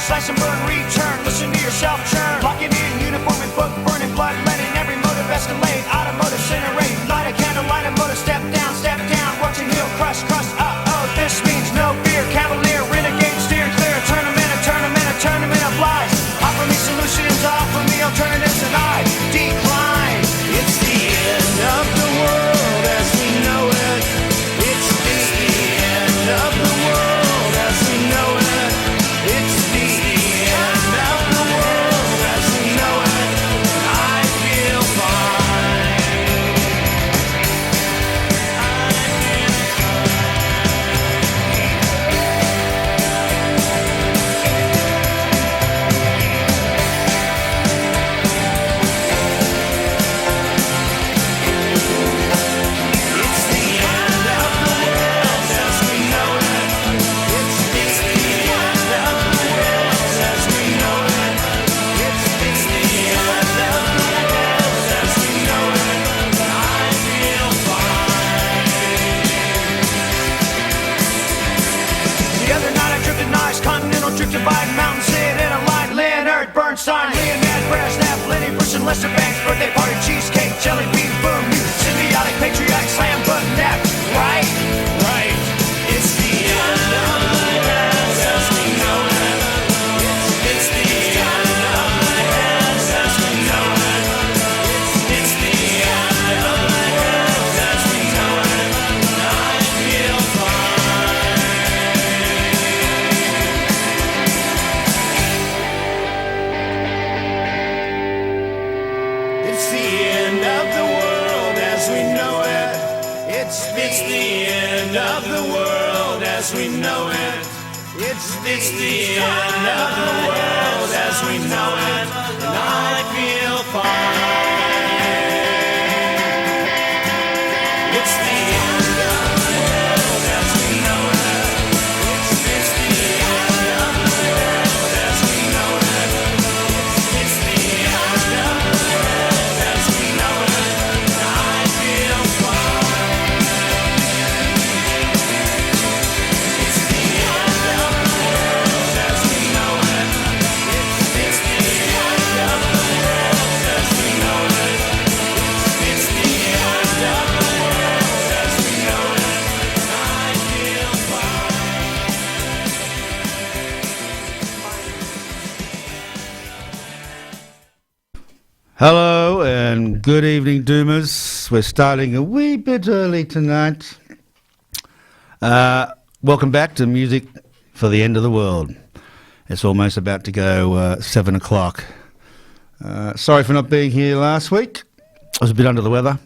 Slash and burn, return, listen to yourself churn. Locking in, uniform and book, burning blood, letting every motive escalate. Automotive incinerate, light a candle, light a motor, step down, watching heel crush, uh-oh, this means no fear. Cavalier, renegade, steer clear, tournament of lies. Offer me solutions, offer me alternatives, and I decline. It's the end of the world as we know it. It's the end of the world as we know it. It's the end of the world as we know it. I feel fine. It's the end of the world as we know it. It's the end of the world as we know it. It's the end of the world as we know it. I feel fine. The other night I drifted nice, continental drift divide, mountain sit in a light, Leonard Bernstein, Leonard Brezhnev, Lenny Bruce and Lester Banks, birthday party, cheesecake, jelly bean, boom, symbiotic, patriotic, slam, button, nap, right? Right. It's the end of the world as we know it. It's the end of the world as we know it. It's the end of the world as we know it. I feel fine. It's the end of the world as we know it. It's the end of the world as we know it. It's the end of the world as we know it. And I feel fine. It's the end of the world as we know it. It's the end of the world as we know it. It's the end of the world as we know it. And I feel fine. It's the end of the world as we know it. It's the end of the world as we know it. It's the end of the world as we know it. And I feel fine. Hello and good evening, Doomers. We're starting a wee bit early tonight. Welcome back to Music for the End of the World. It's almost about to go 7 o'clock. Sorry for not being here last week. I was a bit under the weather,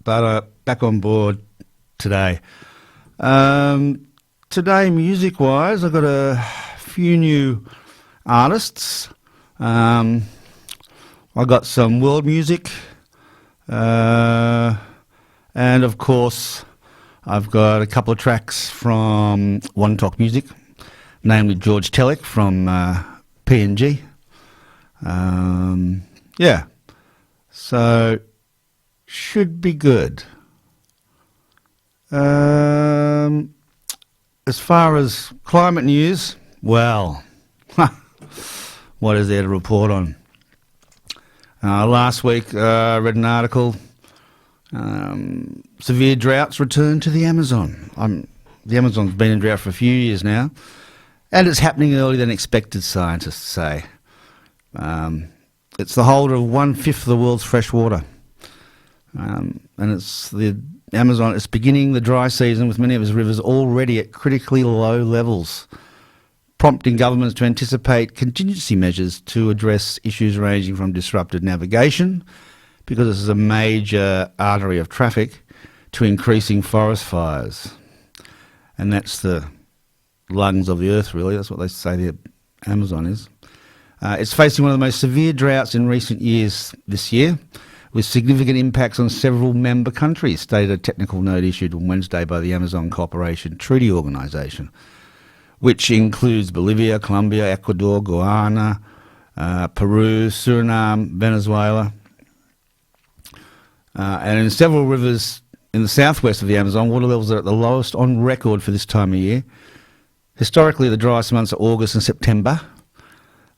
but back on board today. Today, music-wise, I've got a few new artists. I got some world music, and of course, I've got a couple of tracks from One Talk Music, namely George Telek from PNG. Yeah, so should be good. As far as climate news, well, what is there to report on? Last week, I read an article, severe droughts return to the Amazon. The Amazon's been in drought for a few years now, and it's happening earlier than expected, scientists say. It's the holder of 1/5 of the world's fresh water. And it's the Amazon, it's beginning the dry season with many of its rivers already at critically low levels, prompting governments to anticipate contingency measures to address issues ranging from disrupted navigation, because this is a major artery of traffic, to increasing forest fires. And that's the lungs of the earth, really. That's what they say the Amazon is. It's facing one of the most severe droughts in recent years this year, with significant impacts on several member countries, stated a technical note issued on Wednesday by the Amazon Cooperation Treaty Organisation, which includes Bolivia, Colombia, Ecuador, Guyana, Peru, Suriname, Venezuela. And in several rivers in the southwest of the Amazon, water levels are at the lowest on record for this time of year. Historically, the driest months are August and September,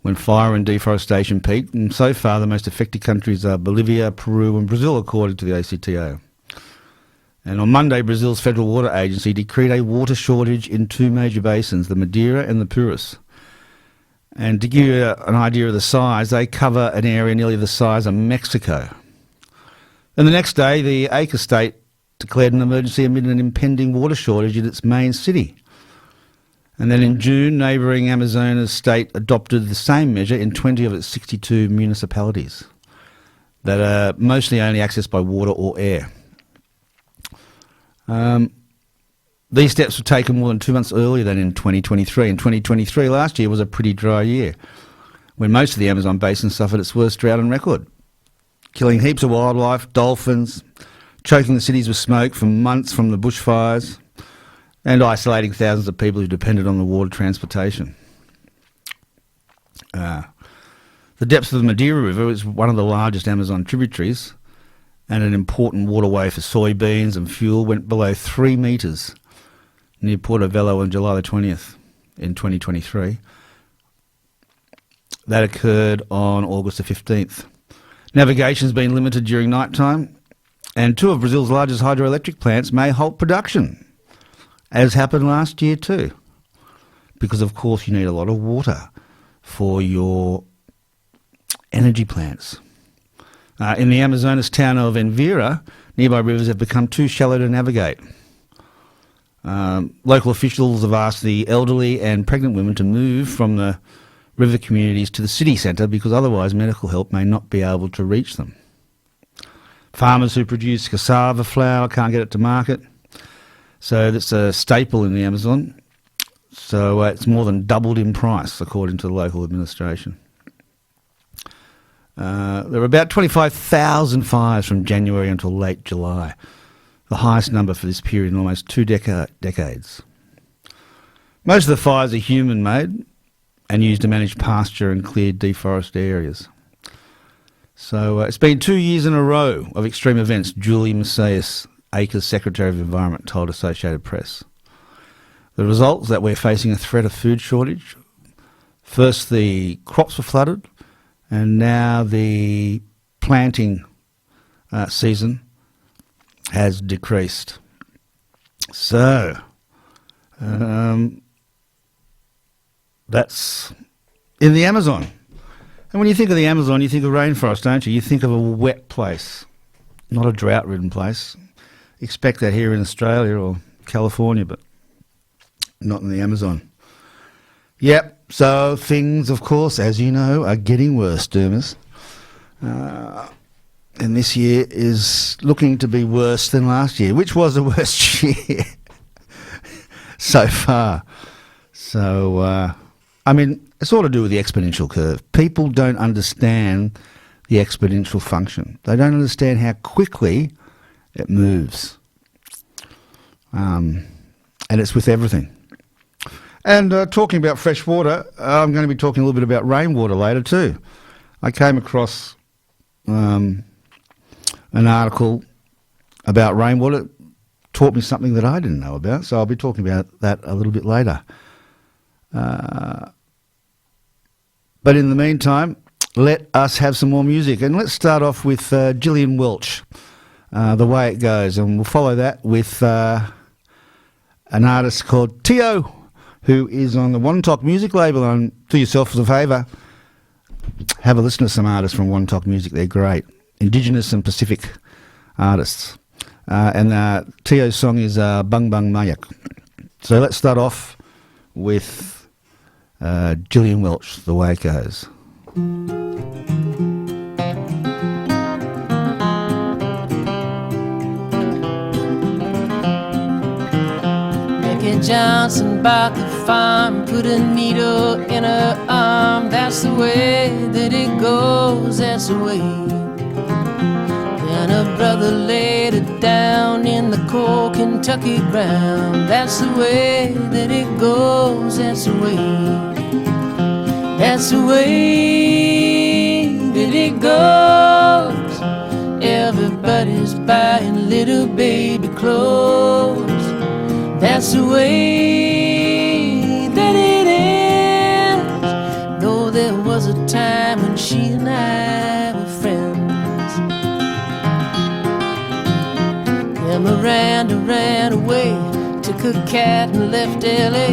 when fire and deforestation peak, and so far the most affected countries are Bolivia, Peru and Brazil, according to the ACTO. And on Monday, Brazil's Federal Water Agency decreed a water shortage in two major basins, the Madeira and the Purus. And to give you an idea of the size, they cover an area nearly the size of Mexico. And the next day, the Acre state declared an emergency amid an impending water shortage in its main city. And then in June, neighbouring Amazonas state adopted the same measure in 20 of its 62 municipalities that are mostly only accessed by water or air. These steps were taken more than 2 months earlier than in 2023. In 2023, last year, was a pretty dry year, when most of the Amazon basin suffered its worst drought on record, killing heaps of wildlife, dolphins, choking the cities with smoke for months from the bushfires, and isolating thousands of people who depended on the water transportation. The depths of the Madeira River is one of the largest Amazon tributaries, and an important waterway for soybeans and fuel went below 3 metres near Porto Velho on July the 20th in 2023. That occurred on August the 15th. Navigation's been limited during night time, and 2 of Brazil's largest hydroelectric plants may halt production, as happened last year too, because of course you need a lot of water for your energy plants. In the Amazonas town of Envira, nearby rivers have become too shallow to navigate. Local officials have asked the elderly and pregnant women to move from the river communities to the city centre because otherwise medical help may not be able to reach them. Farmers who produce cassava flour can't get it to market, so that's a staple in the Amazon. So it's more than doubled in price, according to the local administration. There were about 25,000 fires from January until late July, the highest number for this period in almost 2 decades. Most of the fires are human-made and used to manage pasture and clear deforested areas. So it's been 2 years in a row of extreme events, Julie Macias, Acre's Secretary of Environment, told Associated Press. The result is that we're facing a threat of food shortage. First the crops were flooded, and now the planting season has decreased. So that's in the Amazon. And when you think of the Amazon, you think of rainforest, don't you? You think of a wet place, not a drought-ridden place. Expect that here in Australia or California, but not in the Amazon. Yep, so things, of course, as you know, are getting worse, Doomers. And this year is looking to be worse than last year, which was the worst year so far. So, I mean, it's all to do with the exponential curve. People don't understand the exponential function. They don't understand how quickly it moves. And it's with everything. And talking about fresh water, I'm going to be talking a little bit about rainwater later too. I came across an article about rainwater. It taught me something that I didn't know about, so I'll be talking about that a little bit later. But in the meantime, let us have some more music. And let's start off with Gillian Welch, The Way It Goes. And we'll follow that with an artist called Tio, who is on the Wantok music label. And do yourself a favour, have a listen to some artists from Wantok Music. They're great. Indigenous and Pacific artists. And Tio's song is Bang Bang Mayak. So let's start off with Gillian Welch, The Way It Goes. Becky Johnson bought the farm, put a needle in her arm. That's the way that it goes, that's the way. Then her brother laid her down in the cold Kentucky ground. That's the way that it goes, that's the way. That's the way that it goes. Everybody's buying little baby clothes. That's the way ran away, took a cat and left LA.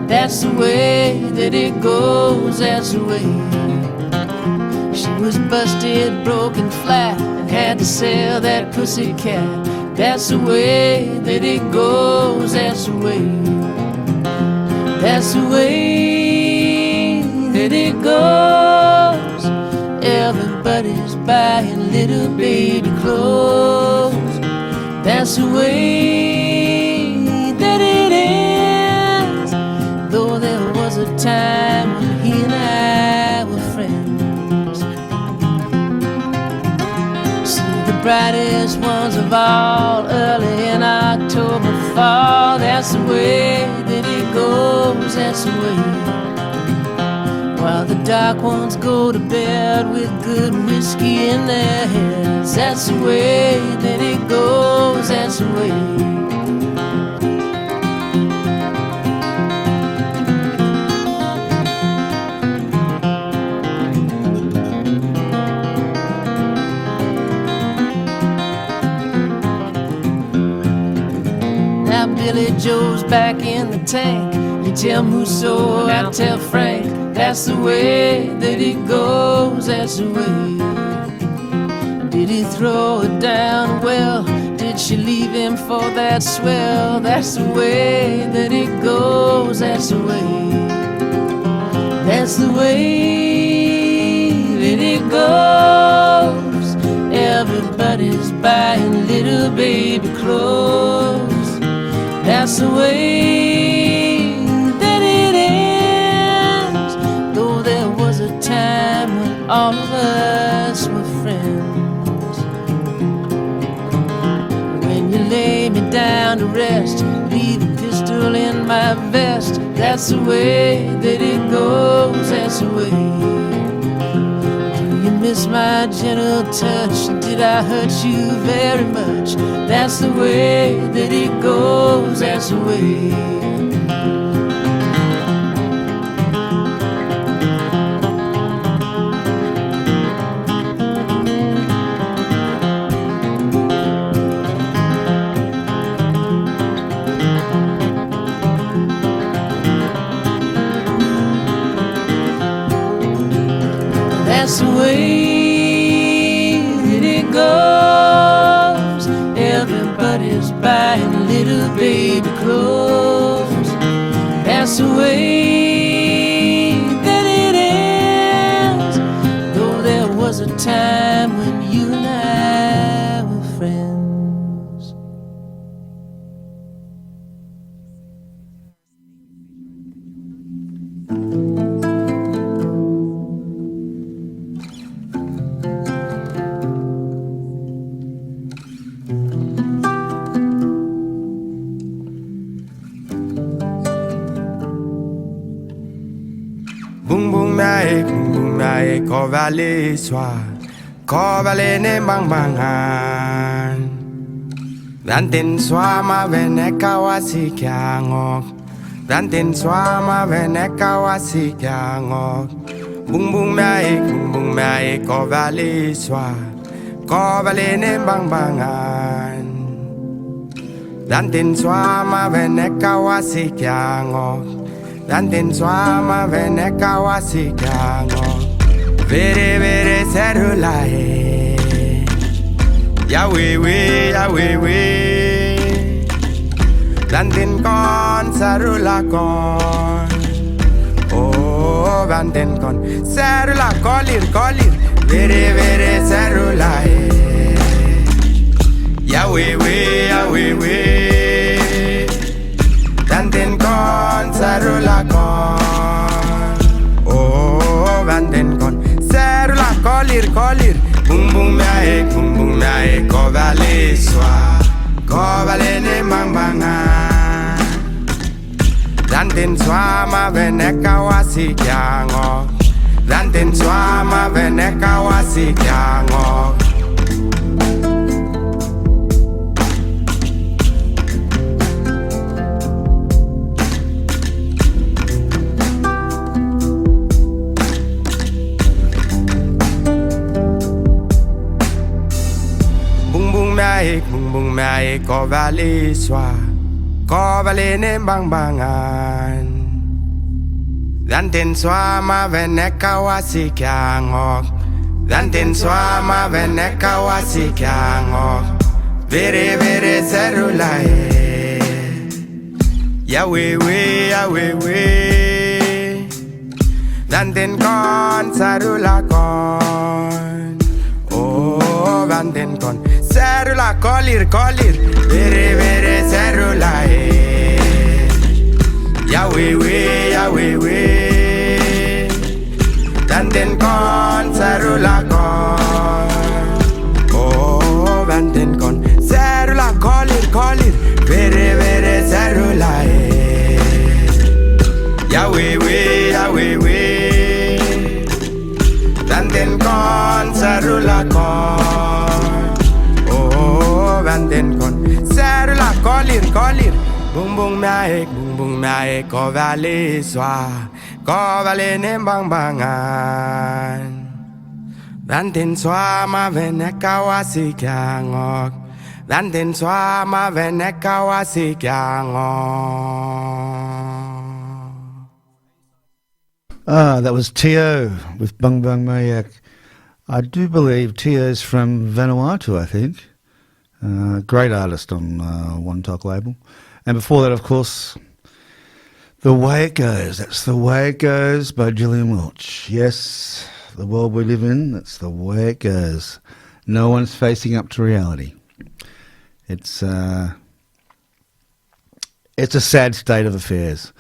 That's the way that it goes, that's the way. She was busted, broken flat, and had to sell that pussy cat. That's the way that it goes, that's the way. That's the way that it goes. Everybody's buying little baby clothes. That's the way that it is. Though there was a time when he and I were friends. See the brightest ones of all early in October fall. That's the way that it goes, that's the way. While the dark ones go to bed with good whiskey in their heads. That's the way that it goes, that's the way. Now Billy Joe's back in the tank. You tell Musso, I tell Frank. That's the way that it goes, that's the way. Did he throw her down? Well, did she leave him for that swell? That's the way that it goes, that's the way. That's the way that it goes. Everybody's buying little baby clothes. That's the way that it is. Though there was a time when all of us were friends. When you lay me down to rest, leave a pistol in my vest. That's the way that it goes, that's the way. Do you miss my gentle touch? Did I hurt you very much? That's the way that it goes, that's the way. That's the way that it goes. Everybody's buying little baby clothes. That's the way that it is. Though there was a time when you and I were friends. Boom boom mae ko vale swa ko vale ne bang bangan Dantin swa ma vene kawasi kyangok Dantin swa ma vene kawasi kyangok Boom mae ko vale swa ko vale ne bang bangan Dantin swa ma vene kawasi kyangok Dantin swama vene kawasi kyango Vere vere serulae Ya we Dantin kon serula kon Oh dantin kon serula kolir Vere vere serulae Ya we Dantin kon serula kon Oh dantin kon serula kolir Boom mae ko vale swa ko vale ne mambanga Dantin swa ma vene kawasi kyango Dantin swa ma vene kawasi kyango mae ko valiswa ko valene bang bangan danten swama veneka wasikyangok danten swama veneka wasikyangok vere vere serulae ya we danten kon sarula kon oh danten kon serula kolir vere vere serulae ya we danten kon sarula kon oh danten kon serula kolir vere vere serulae ya we danten kon sarula kon oh danten kon serula kolir bung bung mae ko vale ne bang bangan danten swa ma veneka wasikyangok danten swa ma veneka wasikyangok. That was Tio with Bung Bung Mayak. I do believe Tio's from Vanuatu, I think. Great artist on One Talk label. And before that, of course, The Way It Goes. That's The Way It Goes by Gillian Welch. Yes, the world we live in, that's the way it goes. No one's facing up to reality. It's a sad state of affairs.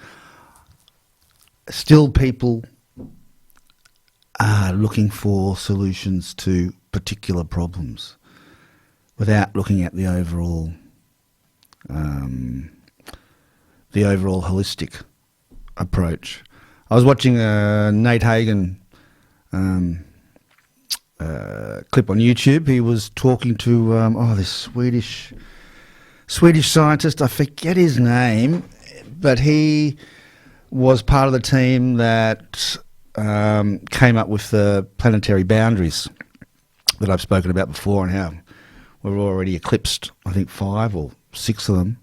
Still, people are looking for solutions to particular problems without looking at the overall holistic approach. I was watching a Nate Hagen clip on YouTube. He was talking to this Swedish scientist. I forget his name, but he was part of the team that came up with the planetary boundaries that I've spoken about before, and how we've already eclipsed, I think, 5 or 6 of them.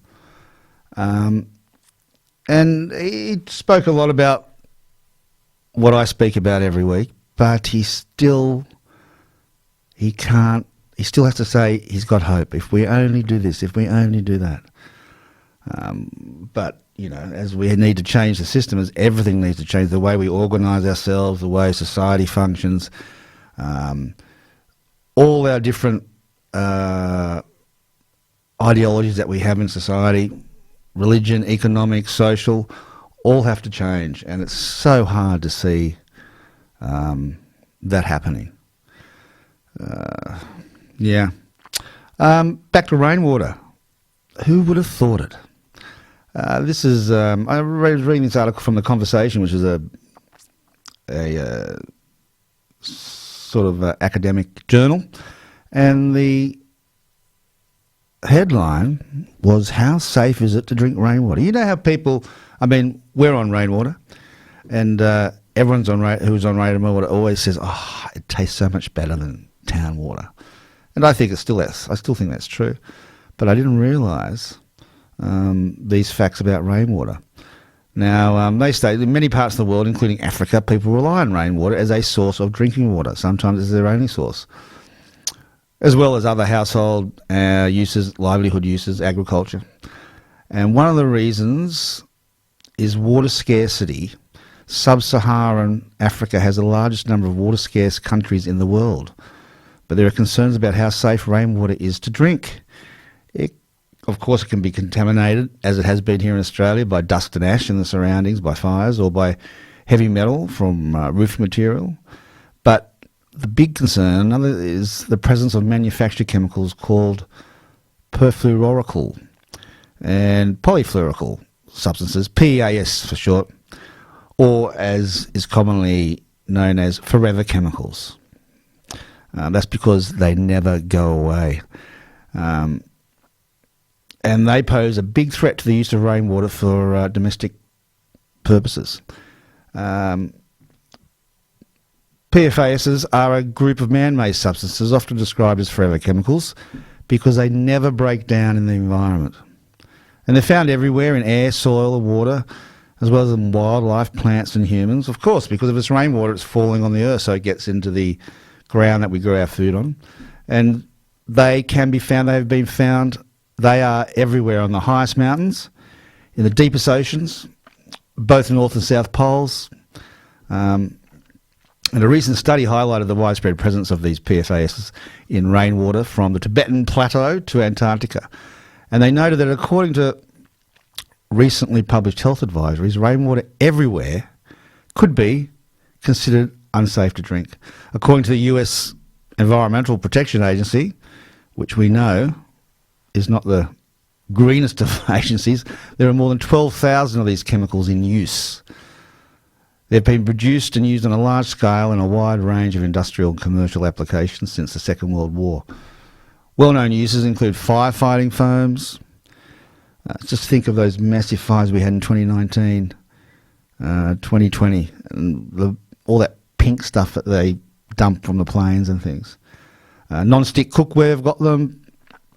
And he spoke a lot about what I speak about every week, but he still has to say he's got hope. If we only do this, if we only do that. But, you know, as we need to change the system, as everything needs to change, the way we organise ourselves, the way society functions, all our different ideologies that we have in society, religion, economic, social, all have to change. And it's so hard to see that happening. Back to rainwater. Who would have thought it? This is I was reading this article from The Conversation, which is a sort of academic journal, and the headline was, "How safe is it to drink rainwater?" You know how people, we're on rainwater, and everyone's who's on rainwater always says, "Oh, it tastes so much better than town water," and I think I still think that's true, but I didn't realise these facts about rainwater. Now, they state in many parts of the world, including Africa, people rely on rainwater as a source of drinking water. Sometimes it's their only source, as well as other household uses, livelihood uses, agriculture. And one of the reasons is water scarcity. Sub-Saharan Africa has the largest number of water-scarce countries in the world, but there are concerns about how safe rainwater is to drink. Of course, it can be contaminated, as it has been here in Australia, by dust and ash in the surroundings, by fires, or by heavy metal from roofing material. But the big concern is the presence of manufactured chemicals called perfluoroalkyl and polyfluoroalkyl substances, PEAS for short, or as is commonly known as forever chemicals. That's because they never go away. And they pose a big threat to the use of rainwater for domestic purposes. PFASs are a group of man-made substances often described as forever chemicals. because they never break down in the environment. And they're found everywhere in air, soil, and water, as well as in wildlife, plants and humans. Of course, because if it's rainwater, it's falling on the earth, so it gets into the ground that we grow our food on. And they can be found, they've been found, they are everywhere on the highest mountains, in the deepest oceans, both the North and South Poles. And a recent study highlighted the widespread presence of these PFAS in rainwater from the Tibetan Plateau to Antarctica. And they noted that according to recently published health advisories, rainwater everywhere could be considered unsafe to drink. According to the US Environmental Protection Agency, which we know is not the greenest of agencies, there are more than 12,000 of these chemicals in use. They've been produced and used on a large scale in a wide range of industrial and commercial applications since the Second World War. Well-known uses include firefighting foams. Just think of those massive fires we had in 2019, 2020, and all that pink stuff that they dump from the planes and things. Non-stick cookware have got them.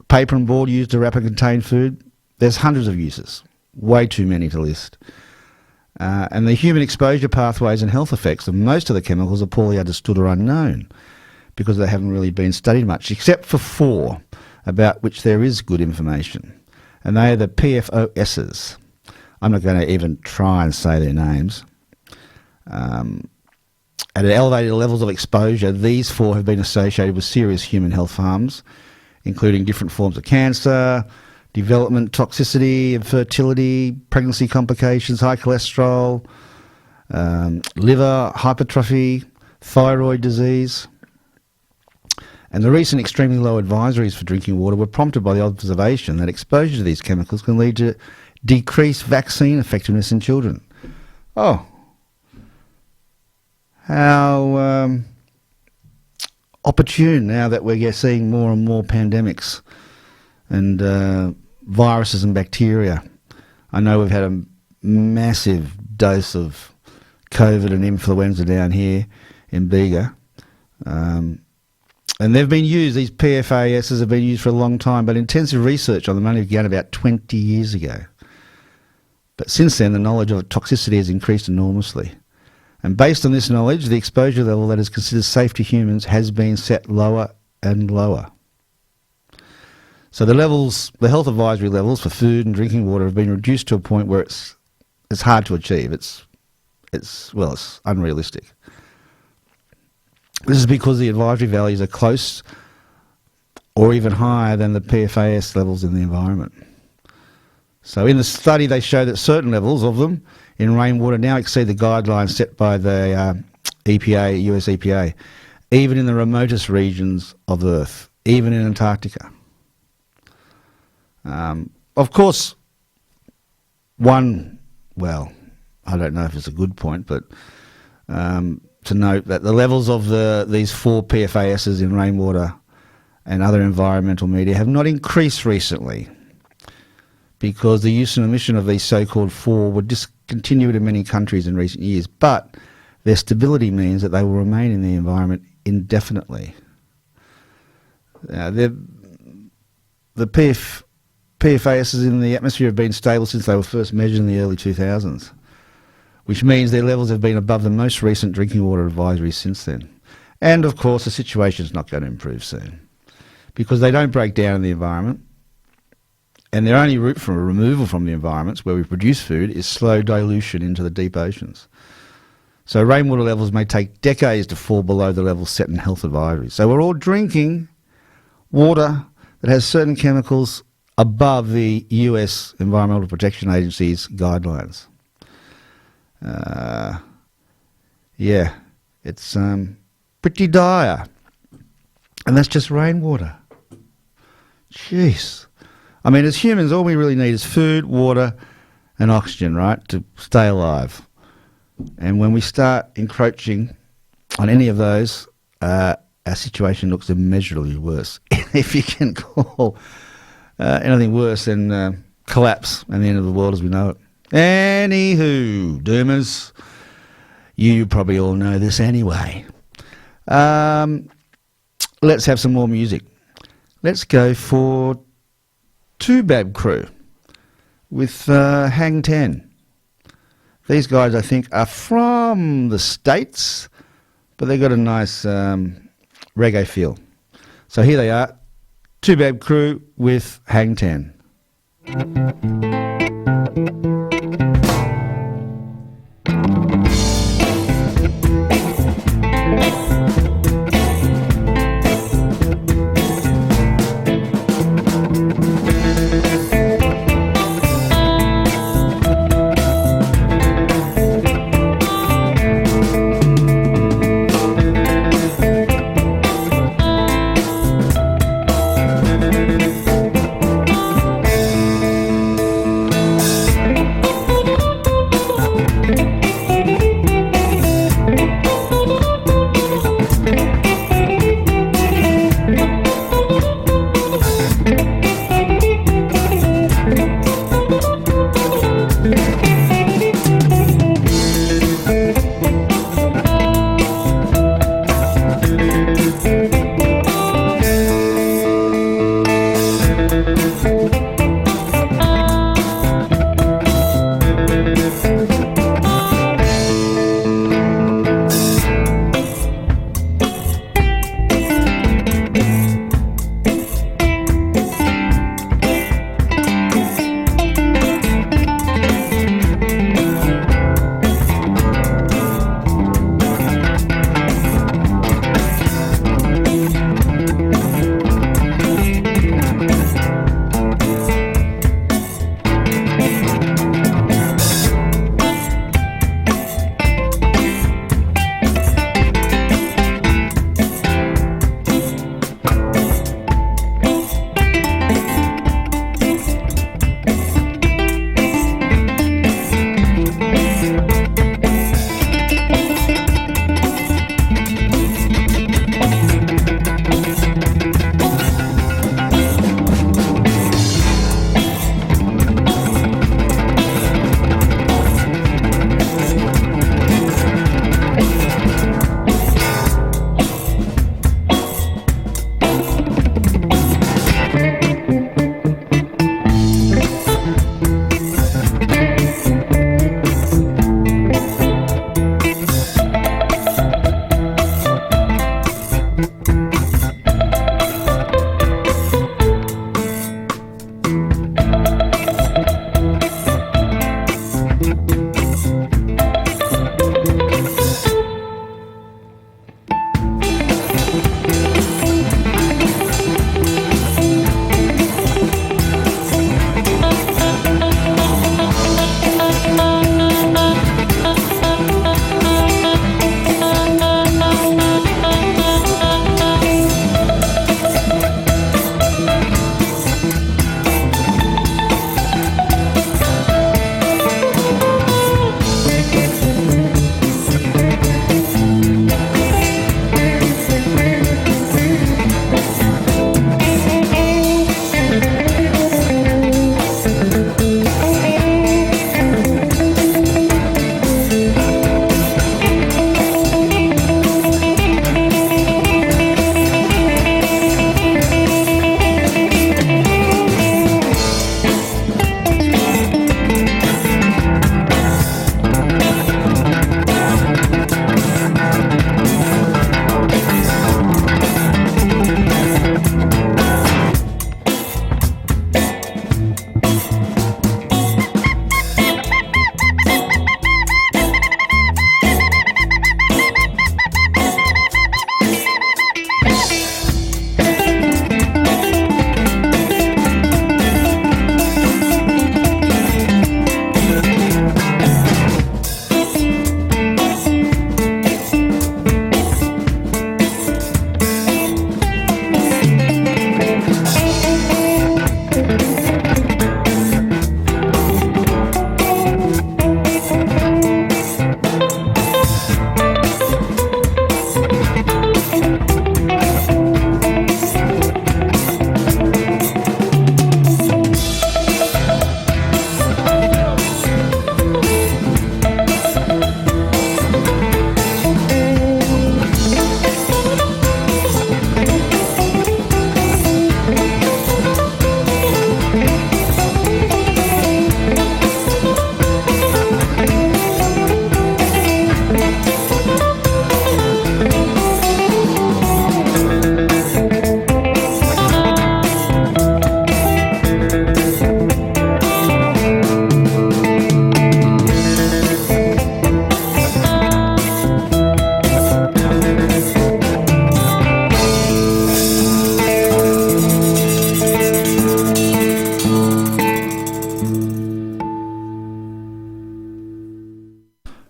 Paper and board used to wrap and contain food. There's hundreds of uses, way too many to list. And the human exposure pathways and health effects of most of the chemicals are poorly understood or unknown because they haven't really been studied much, except for 4 about which there is good information. And they are the PFOSs. I'm not going to even try and say their names. At elevated levels of exposure, these 4 have been associated with serious human health harms, including different forms of cancer, development toxicity, infertility, pregnancy complications, high cholesterol, liver hypertrophy, thyroid disease. And the recent extremely low advisories for drinking water were prompted by the observation that exposure to these chemicals can lead to decreased vaccine effectiveness in children. Oh, how opportune now that we're seeing more and more pandemics and viruses and bacteria. I know we've had a massive dose of COVID and influenza down here in Bega. And they've been used, these PFASs have been used for a long time, but intensive research on them only began about 20 years ago. But since then, the knowledge of toxicity has increased enormously. And based on this knowledge, the exposure level that is considered safe to humans has been set lower and lower. So the health advisory levels for food and drinking water have been reduced to a point where it's hard to achieve. It's unrealistic. This is because the advisory values are close or even higher than the PFAS levels in the environment. So in the study, they show that certain levels of them in rainwater now exceed the guidelines set by the EPA, US EPA, even in the remotest regions of Earth, even in Antarctica. Of course, I don't know if it's a good point, but to note that the levels of these 4 PFASs in rainwater and other environmental media have not increased recently because the use and emission of these so-called 4 were discontinued in many countries in recent years, but their stability means that they will remain in the environment indefinitely. The PFASs in the atmosphere have been stable since they were first measured in the early 2000s. Which means their levels have been above the most recent drinking water advisories since then. And, of course, the situation is not going to improve soon because they don't break down in the environment, and their only route for removal from the environments where we produce food is slow dilution into the deep oceans. So rainwater levels may take decades to fall below the levels set in health advisories. So we're all drinking water that has certain chemicals above the US Environmental Protection Agency's guidelines. It's pretty dire. And that's just rainwater. Jeez. I mean, as humans, all we really need is food, water, and oxygen, right, to stay alive. And when we start encroaching on any of those, our situation looks immeasurably worse. If you can call anything worse than collapse and the end of the world as we know it. Anywho, Doomers, you probably all know this anyway. Let's have some more music. Let's go for Tubab Crew with Hang 10. These guys, I think, are from the States, but they've got a nice reggae feel. So here they are, Tubab Crew with Hang 10.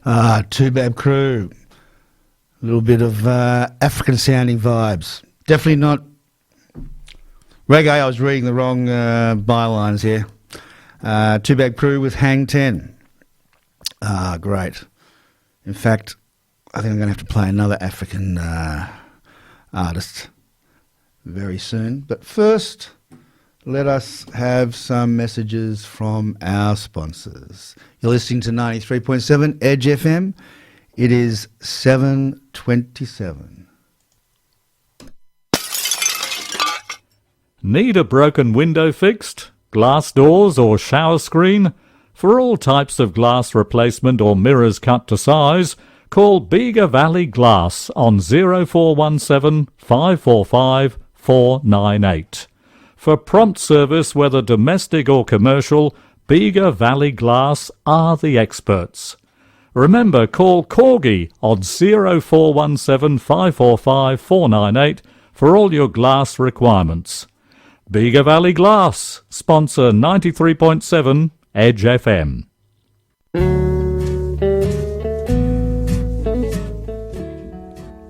Tubab crew. A little bit of African sounding vibes. Definitely not reggae. I was reading the wrong bylines here. Tubab crew with Hang 10. Great. In fact, I think I'm going to have to play another African artist very soon. But first, let us have some messages from our sponsors. You're listening to 93.7 Edge FM. It is 7:27. Need a broken window fixed? Glass doors or shower screen? For all types of glass replacement or mirrors cut to size, call Bega Valley Glass on 0417 545 498. For prompt service, whether domestic or commercial, Bega Valley Glass are the experts. Remember, call Corgi on 0417 545 498 for all your glass requirements. Bega Valley Glass, sponsor 93.7 Edge FM.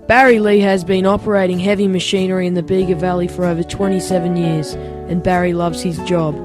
Barry Lee has been operating heavy machinery in the Bega Valley for over 27 years, and Barry loves his job.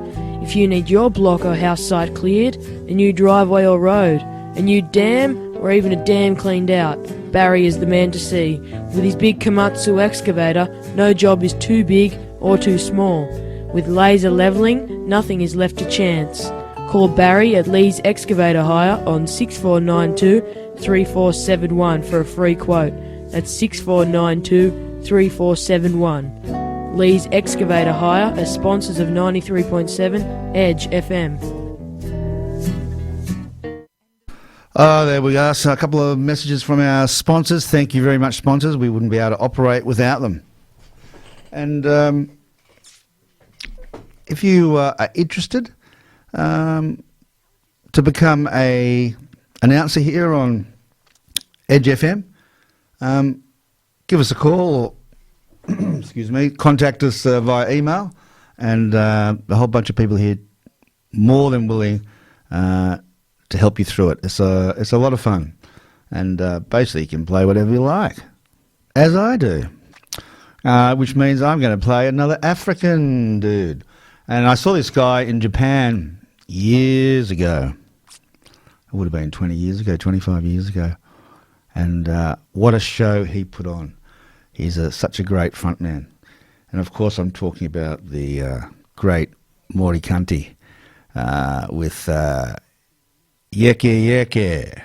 If you need your block or house site cleared, a new driveway or road, a new dam, or even a dam cleaned out, Barry is the man to see. With his big Komatsu excavator, no job is too big or too small. With laser levelling, nothing is left to chance. Call Barry at Lee's Excavator Hire on 6492 3471 for a free quote. That's 6492 3471. Lee's Excavator Hire are sponsors of 93.7 Edge FM. There we are. So a couple of messages from our sponsors. Thank you very much, sponsors. We wouldn't be able to operate without them. And if you are interested to become a announcer here on Edge FM, give us a call or excuse me, contact us via email, and a whole bunch of people here more than willing to help you through it. It's a lot of fun, and basically you can play whatever you like, as I do, which means I'm going to play another African dude. And I saw this guy in Japan years ago. It would have been 20 years ago, 25 years ago. And what a show he put on. He's such a great frontman. And of course I'm talking about the great Mori Kanti with Yeke Yeke.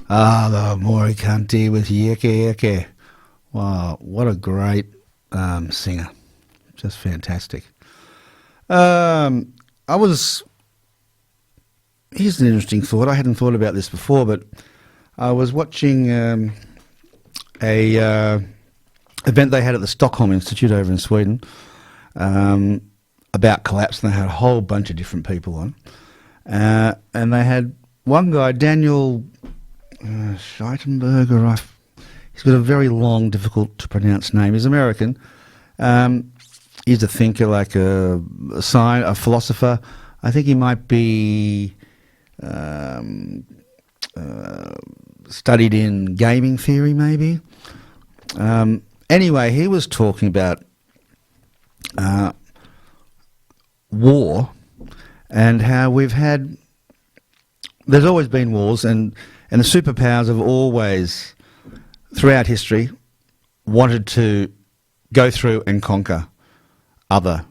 Ah, the Morikanti with Yeke Yeke. Wow, what a great singer. Just fantastic. Here's an interesting thought. I hadn't thought about this before, but I was watching a event they had at the Stockholm Institute over in Sweden about collapse, and they had a whole bunch of different people on. And they had one guy, Daniel Scheitenberger. He's got a very long, difficult to pronounce name. He's American. He's a thinker, like a philosopher. I think he might be studied in gaming theory, maybe. Anyway, he was talking about war and how there's always been wars, and the superpowers have always, throughout history, wanted to go through and conquer other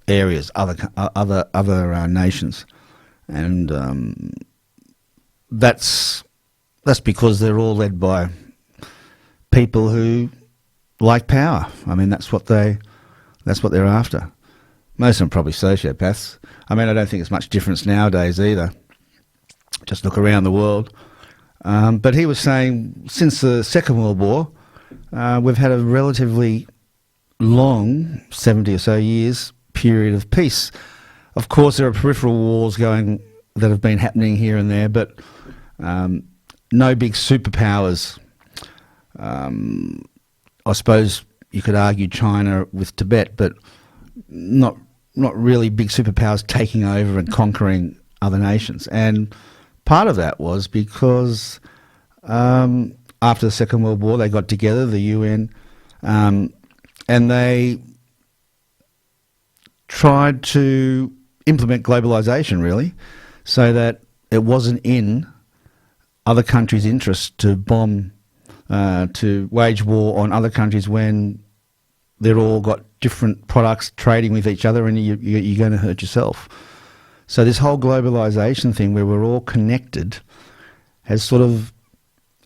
areas, other nations, and that's because they're all led by people who like power. I mean, that's what they're after. Most of them are probably sociopaths. I mean, I don't think it's much difference nowadays either. Just look around the world. But he was saying, since the Second World War, we've had a relatively long, 70 or so years, period of peace. Of course, there are peripheral wars that have been happening here and there, but no big superpowers. I suppose you could argue China with Tibet, but not really big superpowers taking over and conquering other nations. And part of that was because after the Second World War, they got together, the UN, and they tried to implement globalization, really, so that it wasn't in other countries' interest to bomb, to wage war on other countries when they're all got different products trading with each other, and you're going to hurt yourself. So this whole globalization thing, where we're all connected, has sort of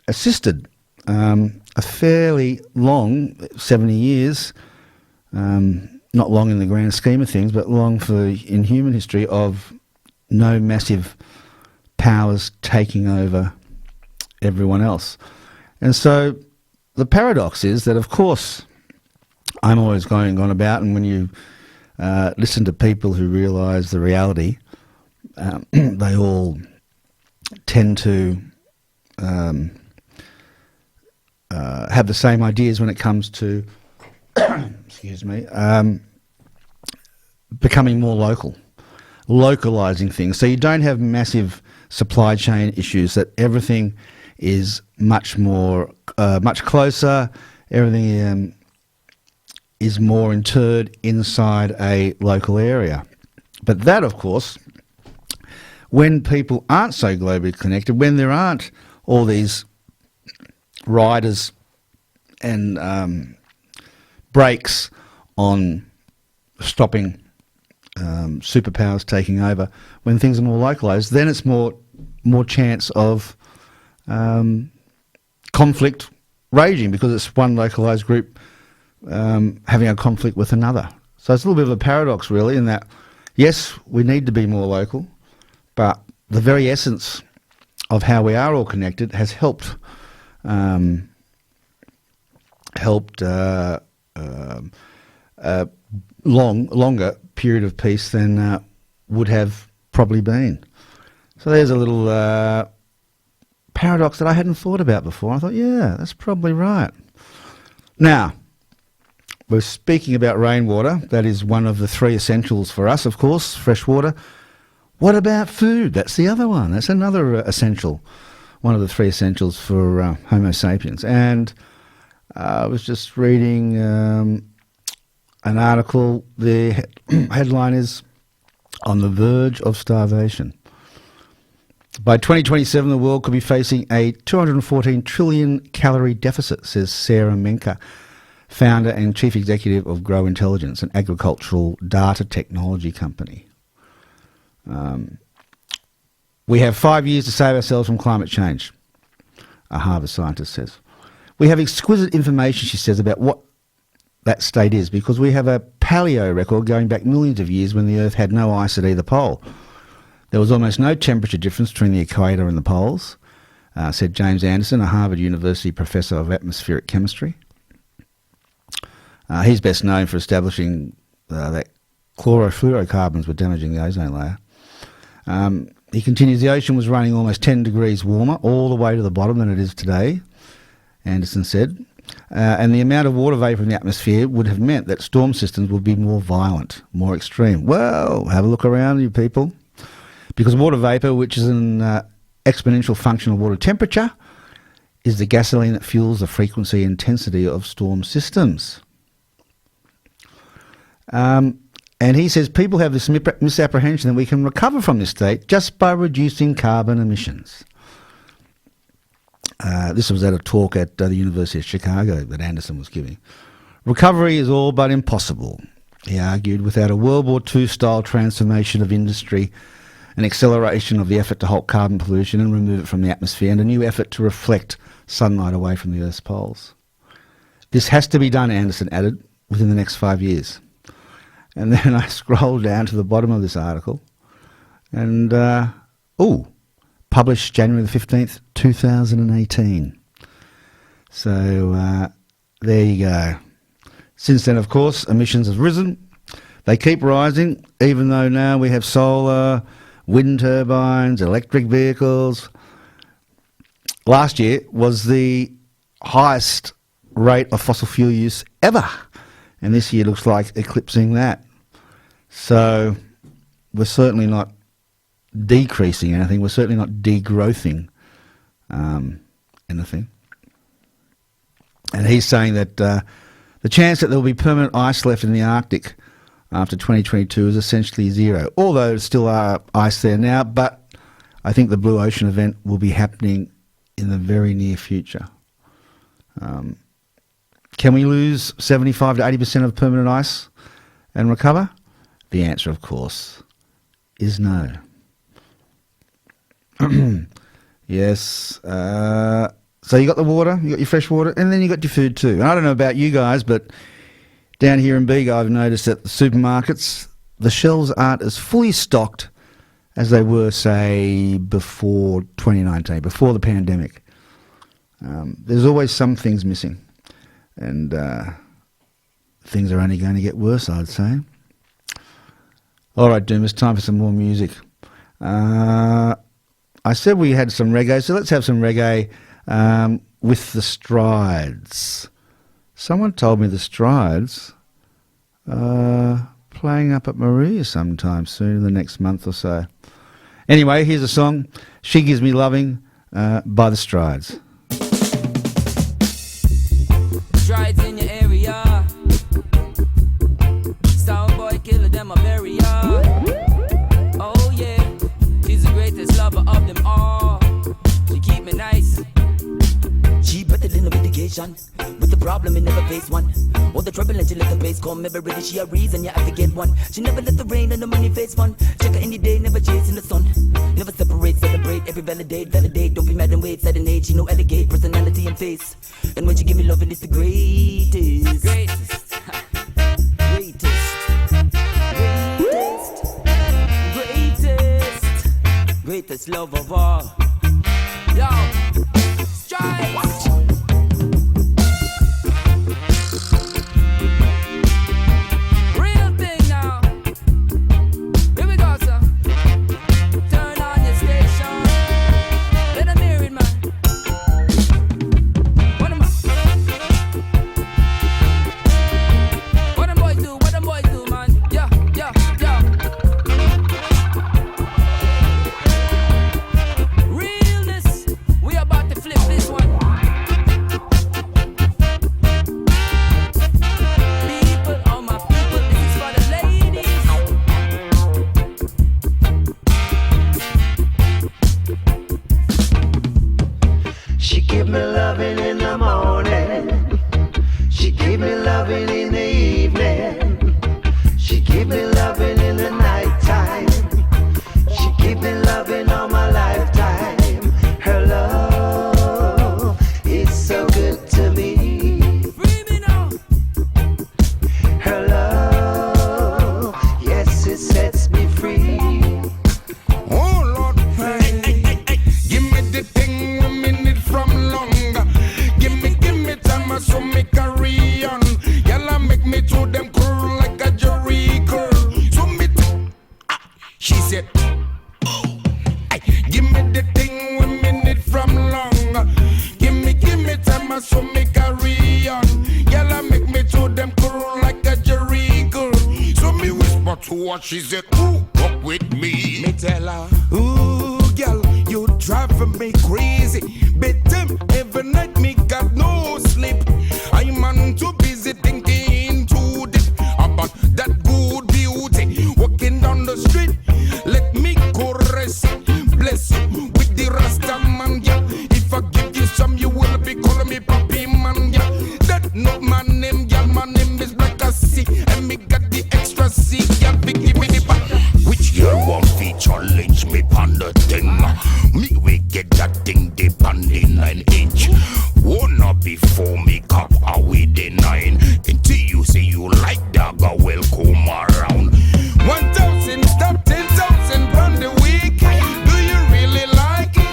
assisted a fairly long 70 years, not long in the grand scheme of things, but long in human history, of no massive powers taking over everyone else. And so the paradox is that, of course, I'm always going on about, and when you listen to people who realise the reality, they all tend to have the same ideas when it comes to excuse me, becoming more localising things. So you don't have massive supply chain issues, that everything is much closer, everything is more interred inside a local area. But that, of course, when people aren't so globally connected, when there aren't all these riders and brakes on stopping superpowers taking over, when things are more localised, then it's more chance of conflict raging because it's one localised group having a conflict with another. So it's a little bit of a paradox, really, in that, yes, we need to be more local, but the very essence of how we are all connected has helped longer period of peace than would have probably been. So there's a little paradox that I hadn't thought about before. I thought, yeah, that's probably right. Now, we're speaking about rainwater. That is one of the three essentials for us, of course, fresh water. What about food? That's the other one. That's another essential, one of the three essentials for Homo sapiens. And I was just reading an article. The headline is, "On the Verge of Starvation." By 2027, the world could be facing a 214 trillion calorie deficit, says Sarah Menker, founder and chief executive of Grow Intelligence, an agricultural data technology company. We have 5 years to save ourselves from climate change, a Harvard scientist says. We have exquisite information, she says, about what that state is, because we have a paleo record going back millions of years when the Earth had no ice at either pole. There was almost no temperature difference between the equator and the poles, said James Anderson, a Harvard University professor of atmospheric chemistry. He's best known for establishing that chlorofluorocarbons were damaging the ozone layer. He continues, the ocean was running almost 10 degrees warmer all the way to the bottom than it is today, Anderson said. And the amount of water vapour in the atmosphere would have meant that storm systems would be more violent, more extreme. Well, have a look around, you people. Because water vapour, which is an exponential function of water temperature, is the gasoline that fuels the frequency and intensity of storm systems. And he says people have this misapprehension that we can recover from this state just by reducing carbon emissions. This was at a talk at the University of Chicago that Anderson was giving. Recovery is all but impossible, he argued, without a World War II-style transformation of industry, an acceleration of the effort to halt carbon pollution and remove it from the atmosphere, and a new effort to reflect sunlight away from the Earth's poles. This has to be done, Anderson added, within the next 5 years. And then I scrolled down to the bottom of this article and, published January the 15th, 2018. So there you go. Since then, of course, emissions have risen. They keep rising, even though now we have solar, wind turbines, electric vehicles. Last year was the highest rate of fossil fuel use ever. And this year looks like eclipsing that. So we're certainly not decreasing anything. We're certainly not degrowthing anything. And he's saying that the chance that there will be permanent ice left in the Arctic after 2022 is essentially zero. Although there still are ice there now, but I think the Blue Ocean event will be happening in the very near future. Can we lose 75 to 80% of permanent ice and recover? The answer, of course, is no. Yes. So you got the water, you got your fresh water, and then you got your food too. And I don't know about you guys, but down here in Bega, I've noticed that the supermarkets, the shelves aren't as fully stocked as they were, say, before 2019, before the pandemic. There's always some things missing. And things are only going to get worse, I'd say. All right, Doom, it's time for some more music. I said we had some reggae, so let's have some reggae with the Strides. Someone told me the Strides are playing up at Maria sometime soon in the next month or so. Anyway, here's a song, She Gives Me Loving by the Strides. Strides in your area. Soundboy killer them a barrier. Oh yeah, she's the greatest lover of them all. She keep me nice. She better than a medication. With the problem, it never face one. All the trouble and she let the bass come. Every day she a reason you have to get one. She never let the rain and the money face one. Check her any day, never chasing the sun. Never separate, celebrate, every validate. Don't be mad and wait, set an age. She no elegate, personality and face. And when she give me loving, it's the greatest. Greatest. Greatest love of all. Yo, strikes. Real thing now. Here we go, sir. Turn on your station. Let them hear it, man. What am I? What them boys do? What them boys do, man? Yeah, yeah, yeah. Realness, we about to flip this one. People, all my people, this is for the ladies. She give me loving in the morning. She give me loving in the evening. She give me loving in the nighttime. She give me loving all my lifetime. Her love is so good to me. Free me now. Her love, yes, it sets me free. Oh Lord, hey, give me the thing 1 minute from longer. Give me time so me carry on. Y'all make me to them curl like a jury curl. So me, she said, oh, ay, give me the thing 1 minute from longer. Give me time so me carry on. Y'all make me to them curl like a jury curl. So me whisper to her, she said, ooh, up with me. Me tell her, ooh, girl, you driving me crazy. Bedtime every night, me got no sleep. I'm on too busy thinking too deep about that good beauty walking down the street. Let me caress it, bless you with the Rasta man, yeah. If I give you some, you will be calling me papi man, yeah. That not my name, yeah. My name is Black C, and me got the extra C, yeah. Big give me the back. Which girl want to challenge me on the thing? Me we get that thing deep on the 9-inch. Wanna before me cop are with the 9. Until you say you like that, go well come around. 1,000 stop 10,000 pound the week. Do you really like it?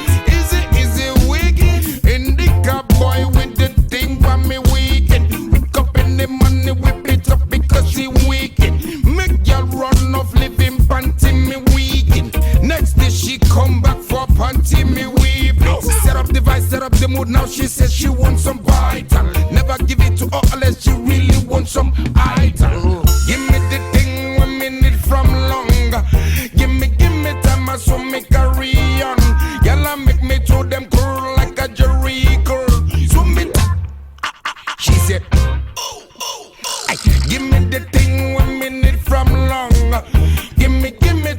Is it wicked? Indica boy with the thing for me weekend. Wake up in the money, whip it up because he wicked. Make y'all run off living panty me weekend. Next day she come back for panty me weeping. Set up the vice, set up the mood. Now she says she wants some vital. Never give it to her unless she really wants some ital. Give me the thing 1 minute from longer. Give me time so me carry on. Y'all make me to them curl like a jury curl. So me, she said, ay, give me the thing 1 minute from longer. Give me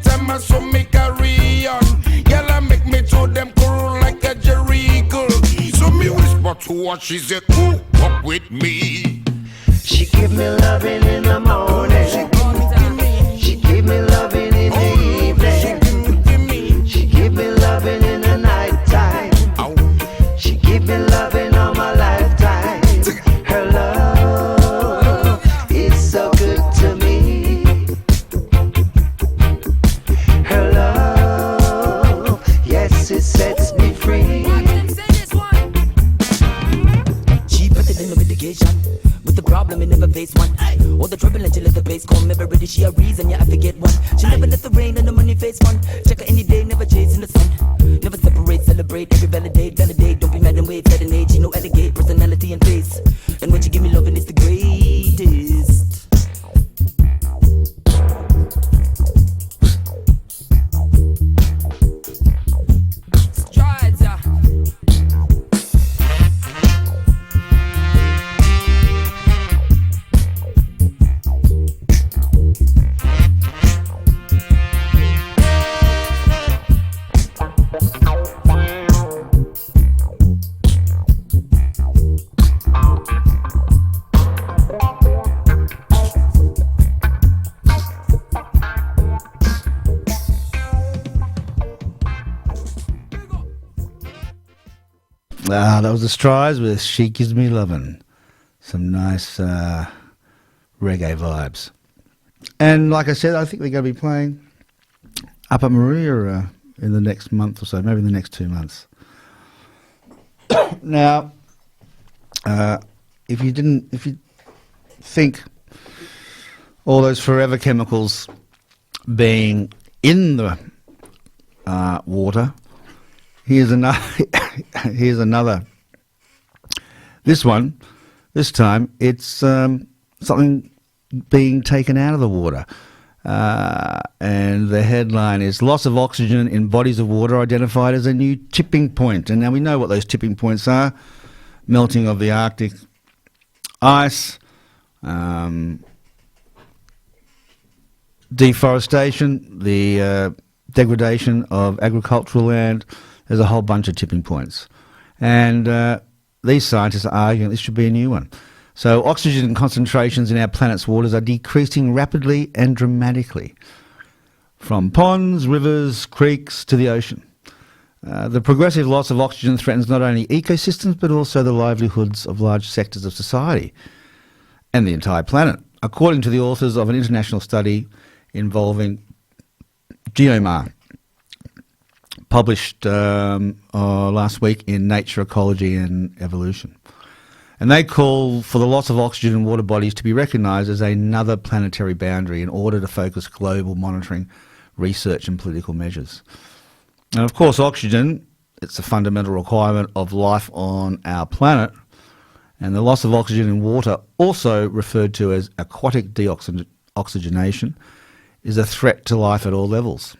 time so me carry on. Y'all make me to them curl like a jury curl. So me whisper to her, she said, ooh, up with me. She give me loving in the morning. She give me loving in the evening. She give me loving in the nighttime. She give me loving all my lifetime. Her love is so good to me. Her love, yes, it sets me free. Cheaper than the medication. With the problem, it never face one. All the trouble and she let the pace come. Every day she a reason, yeah, I forget one. She never let the rain and the money face one. Check her any day, never chasing the sun. Never separate, celebrate, every validate. Don't be mad and wait, set an age, she no elegate, personality and face. And when she give me loving, it's the greatest. Strides, yeah. That was the Strides with She Gives Me Lovin'. Some nice reggae vibes. And like I said, I think they're going to be playing up at Maria in the next month or so, maybe in the next 2 months. Now, if you think all those forever chemicals being in the water, here's another. This time it's something being taken out of the water. And the headline is loss of oxygen in bodies of water identified as a new tipping point. And now we know what those tipping points are. Melting of the Arctic ice, deforestation, the degradation of agricultural land. There's a whole bunch of tipping points. And these scientists are arguing this should be a new one. So oxygen concentrations in our planet's waters are decreasing rapidly and dramatically, from ponds, rivers, creeks to the ocean. The progressive loss of oxygen threatens not only ecosystems but also the livelihoods of large sectors of society and the entire planet, according to the authors of an international study involving GeoMar, published last week in Nature, Ecology and Evolution. And they call for the loss of oxygen in water bodies to be recognised as another planetary boundary in order to focus global monitoring, research and political measures. And of course, oxygen, it's a fundamental requirement of life on our planet. And the loss of oxygen in water, also referred to as aquatic deoxygenation, is a threat to life at all levels.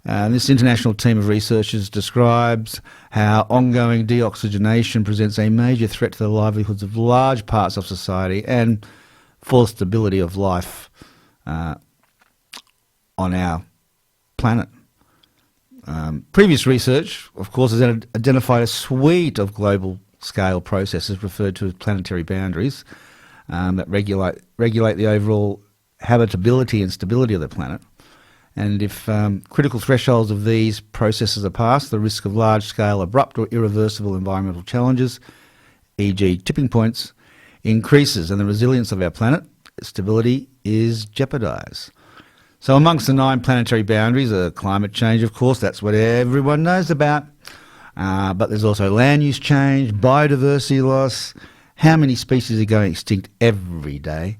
And this international team of researchers describes how ongoing deoxygenation presents a major threat to the livelihoods of large parts of society and for the stability of life on our planet. Previous research, of course, has identified a suite of global-scale processes referred to as planetary boundaries that regulate the overall habitability and stability of the planet. And if critical thresholds of these processes are passed, the risk of large-scale, abrupt or irreversible environmental challenges, e.g. tipping points, increases and the resilience of our planet, stability, is jeopardised. So amongst the 9 planetary boundaries are climate change, of course, that's what everyone knows about. But there's also land use change, biodiversity loss, how many species are going extinct every day.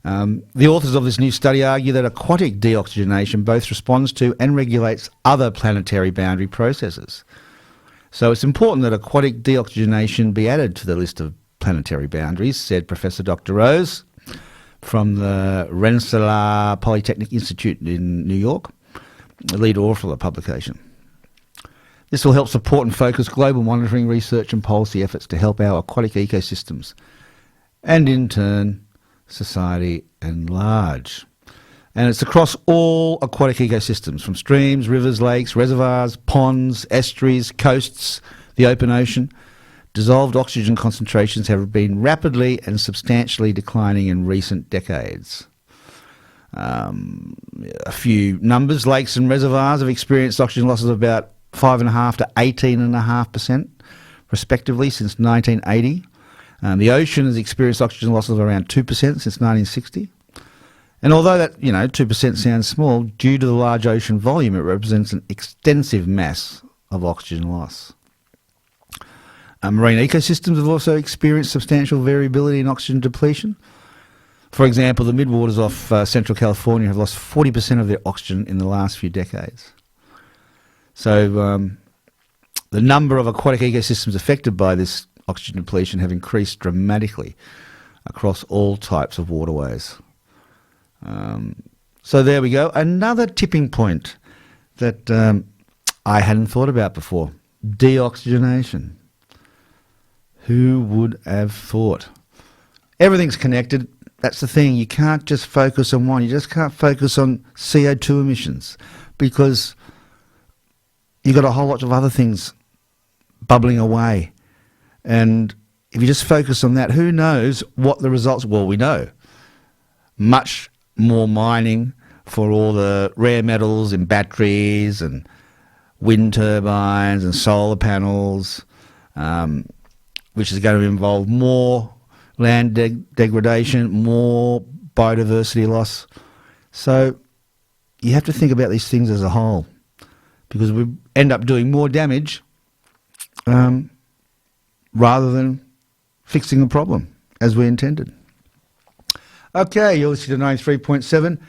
The authors of this new study argue that aquatic deoxygenation both responds to and regulates other planetary boundary processes. So it's important that aquatic deoxygenation be added to the list of planetary boundaries, said Professor Dr. Rose from the Rensselaer Polytechnic Institute in New York, the lead author of the publication. This will help support and focus global monitoring, research and policy efforts to help our aquatic ecosystems and, in turn, society and large. And it's across all aquatic ecosystems, from streams, rivers, lakes, reservoirs, ponds, estuaries, coasts, the open ocean. Dissolved oxygen concentrations have been rapidly and substantially declining in recent decades. A few numbers: lakes and reservoirs have experienced oxygen losses of about 5.5% to 18.5%, respectively, since 1980. The ocean has experienced oxygen losses of around 2% since 1960. And although that, 2% sounds small, due to the large ocean volume, it represents an extensive mass of oxygen loss. Marine ecosystems have also experienced substantial variability in oxygen depletion. For example, the midwaters off Central California have lost 40% of their oxygen in the last few decades. So the number of aquatic ecosystems affected by this oxygen depletion have increased dramatically across all types of waterways. So there we go. Another tipping point that I hadn't thought about before. Deoxygenation. Who would have thought? Everything's connected. That's the thing. You can't just focus on one. You just can't focus on CO2 emissions because you've got a whole lot of other things bubbling away. And if you just focus on that, who knows what the results... Well, we know. Much more mining for all the rare metals in batteries and wind turbines and solar panels, which is going to involve more land degradation, more biodiversity loss. So you have to think about these things as a whole, because we end up doing more damage rather than fixing the problem as we intended. Okay, you're listening to 93.7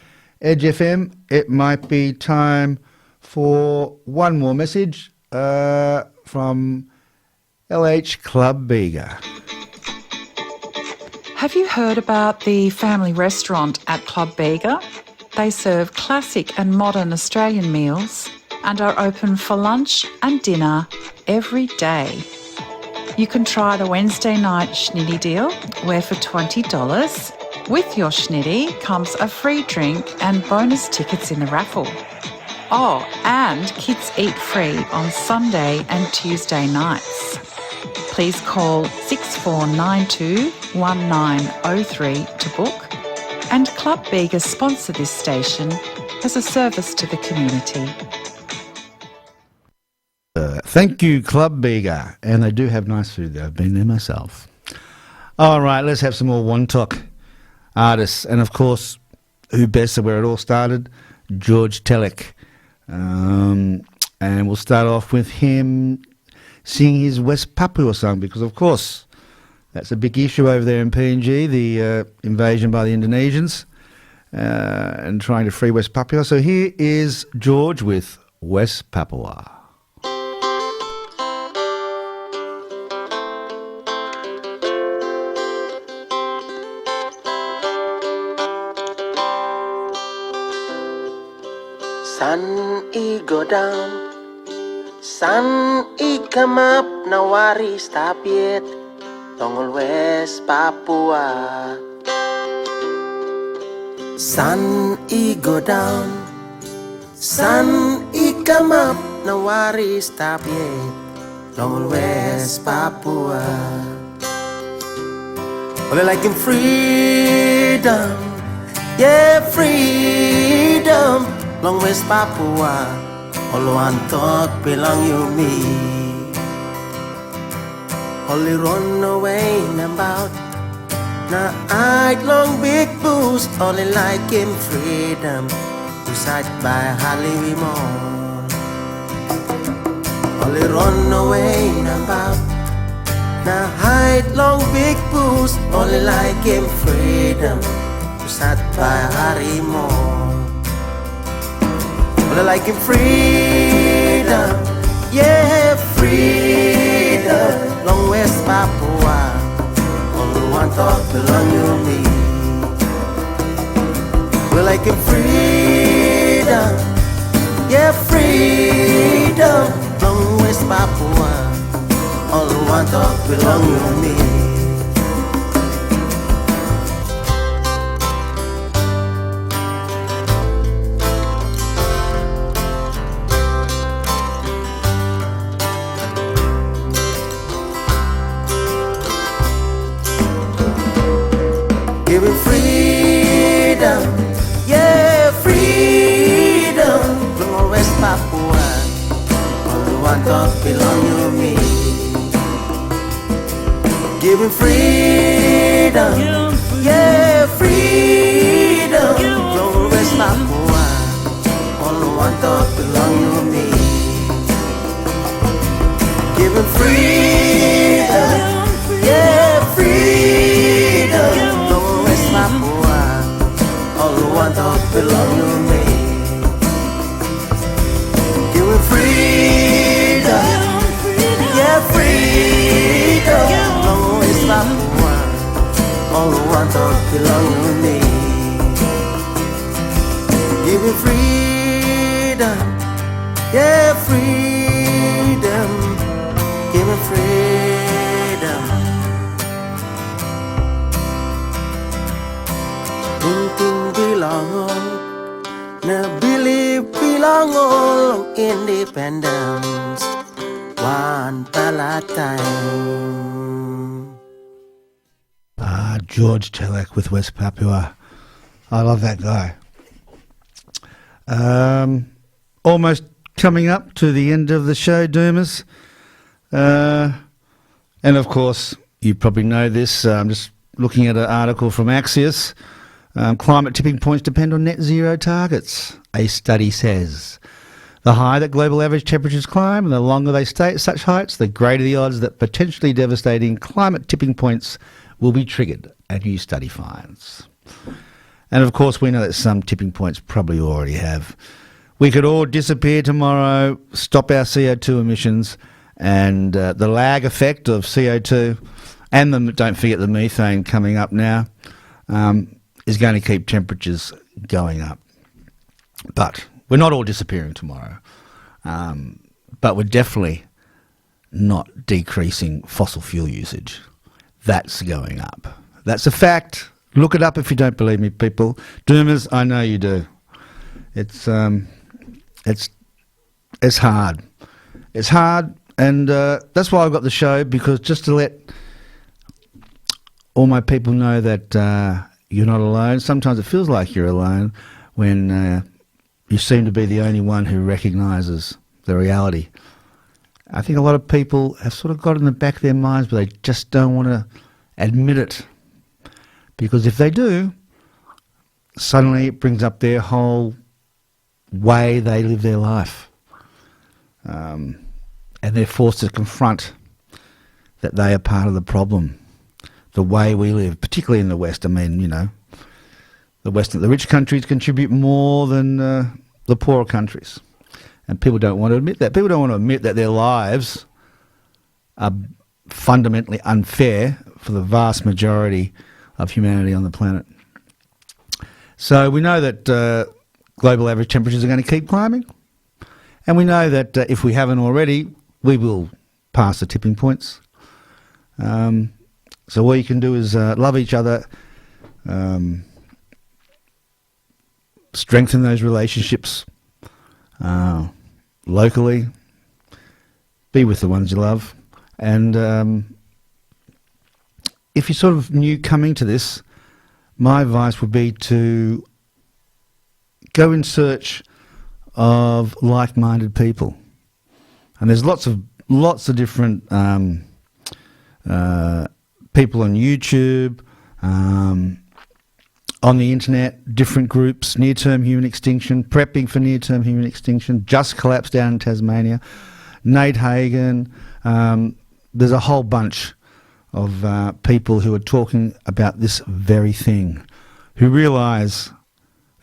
Edge FM. It might be time for one more message from LH Club Bega. Have you heard about the family restaurant at Club Bega? They serve classic and modern Australian meals and are open for lunch and dinner every day. You can try the Wednesday night schnitty deal, where for $20, with your schnitty comes a free drink and bonus tickets in the raffle. Oh, and kids eat free on Sunday and Tuesday nights. Please call 6492 1903 to book, and Club Bega sponsor this station as a service to the community. Thank you, Club Bega. And they do have nice food there. I've been there myself. All right, let's have some more Wontok artists. And, of course, who best where it all started? George Telek. And we'll start off with him singing his West Papua song, because, of course, that's a big issue over there in PNG, the invasion by the Indonesians and trying to free West Papua. So here is George with West Papua. Sun I go down, sun I come up, nawari stabiet, tongol West Papua. Sun I go down, sun I come up, nawari stabiet, tongol West Papua. Well, I like him freedom, yeah, freedom. Long West Papua, all one thought belong you me. Only run away and about. Now I'd long big boost, only like him freedom. To side by Hollywood Mall. Only run away and about. Now I'd long big boost, only like him freedom. To side by Harry Mall. I like him freedom, yeah, freedom. Long West Papua, only one thought belong to me. We like him freedom, yeah, freedom. Long West Papua, only one thought belong to me. Give him freedom, yeah, freedom. From West Papua, only one thought belong to me. Give him freedom, yeah, freedom. From West Papua, only one thought belong to me. Give him freedom, yeah, freedom. Papua, all one thought belong to me. Give me freedom, yeah, freedom. Long West Papua, all one thought belong to me. Give me freedom, yeah, freedom. Give me freedom. Ting bilangon, na believe bilangon independence, one palatine. George Telek with West Papua. I love that guy. Almost coming up to the end of the show, Doomers. And of course, you probably know this. I'm just looking at an article from Axios. Climate tipping points depend on net zero targets, a study says. The higher that global average temperatures climb and the longer they stay at such heights, the greater the odds that potentially devastating climate tipping points will be triggered, a new study finds. And of course, we know that some tipping points probably already have. We could all disappear tomorrow, stop our CO2 emissions, and the lag effect of CO2 and don't forget the methane coming up now is going to keep temperatures going up. But we're not all disappearing tomorrow. But we're definitely not decreasing fossil fuel usage. That's going up. That's a fact. Look it up if you don't believe me, people. Doomers, I know you do. It's hard. It's hard, and that's why I've got the show, because just to let all my people know that you're not alone. Sometimes it feels like you're alone when you seem to be the only one who recognises the reality. I think a lot of people have sort of got it in the back of their minds, but they just don't want to admit it. Because if they do, suddenly it brings up their whole way they live their life. And they're forced to confront that they are part of the problem. The way we live, particularly in the West. I mean, you know, the rich countries contribute more than the poorer countries. And people don't want to admit that. People don't want to admit that their lives are fundamentally unfair for the vast majority of humanity on the planet. So we know that global average temperatures are going to keep climbing. And we know that if we haven't already, we will pass the tipping points. So all you can do is love each other, strengthen those relationships locally, be with the ones you love. And if you're sort of new coming to this, my advice would be to go in search of like-minded people. And there's lots of different people on YouTube, on the internet, different groups, near-term human extinction, prepping for near-term human extinction, just collapsed down in Tasmania, Nate Hagen. There's a whole bunch of people who are talking about this very thing, who realise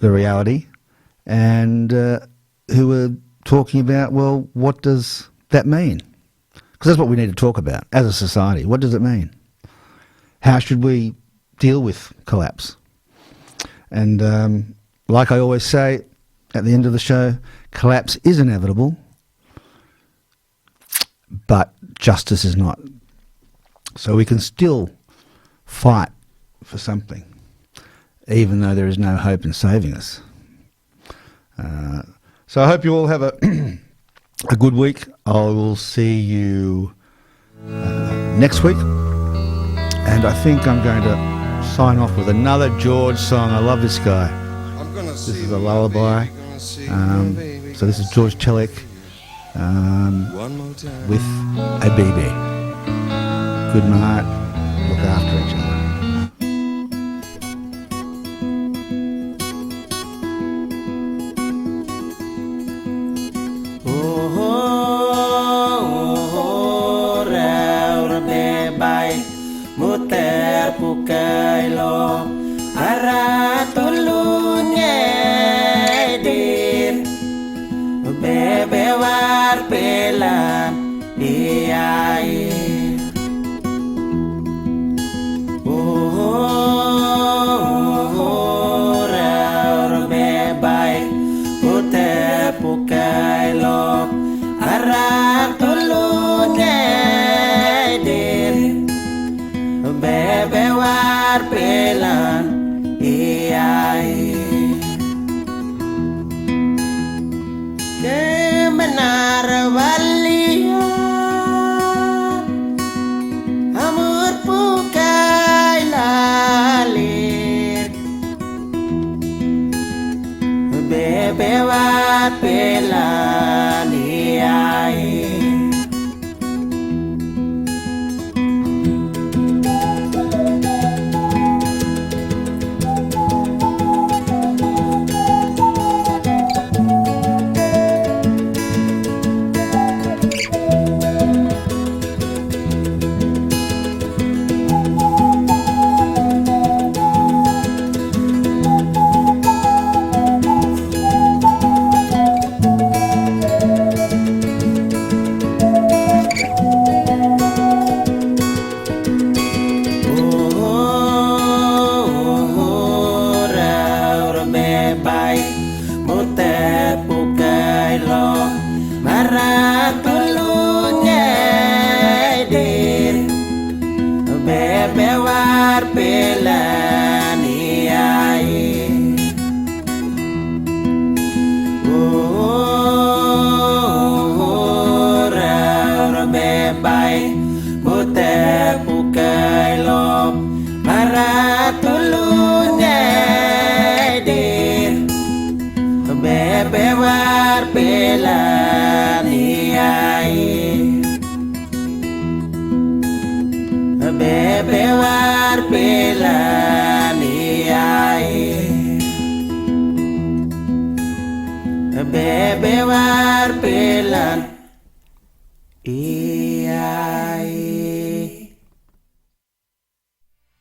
the reality and who are talking about, well, what does that mean? Because that's what we need to talk about as a society. What does it mean? How should we deal with collapse? And like I always say at the end of the show, collapse is inevitable, but justice is not. So we can still fight for something, even though there is no hope in saving us. So I hope you all have a good week. I will see you next week. And I think I'm going to sign off with another George song. I love this guy. This is a lullaby. So this is George Telek with a baby. Good night. Look after each other. Kailo ara tulunya dir bebe war pelan diai ra bebai puter pukailo ara tulunya dir bebe war pelan iai kemenar walia amur pukai lalir bebe war pelan iai bebe war pelani ai ra bebai bute pukai lop maratulunya dir bebe war pelani ai bebe war pelani ai bebe war pelan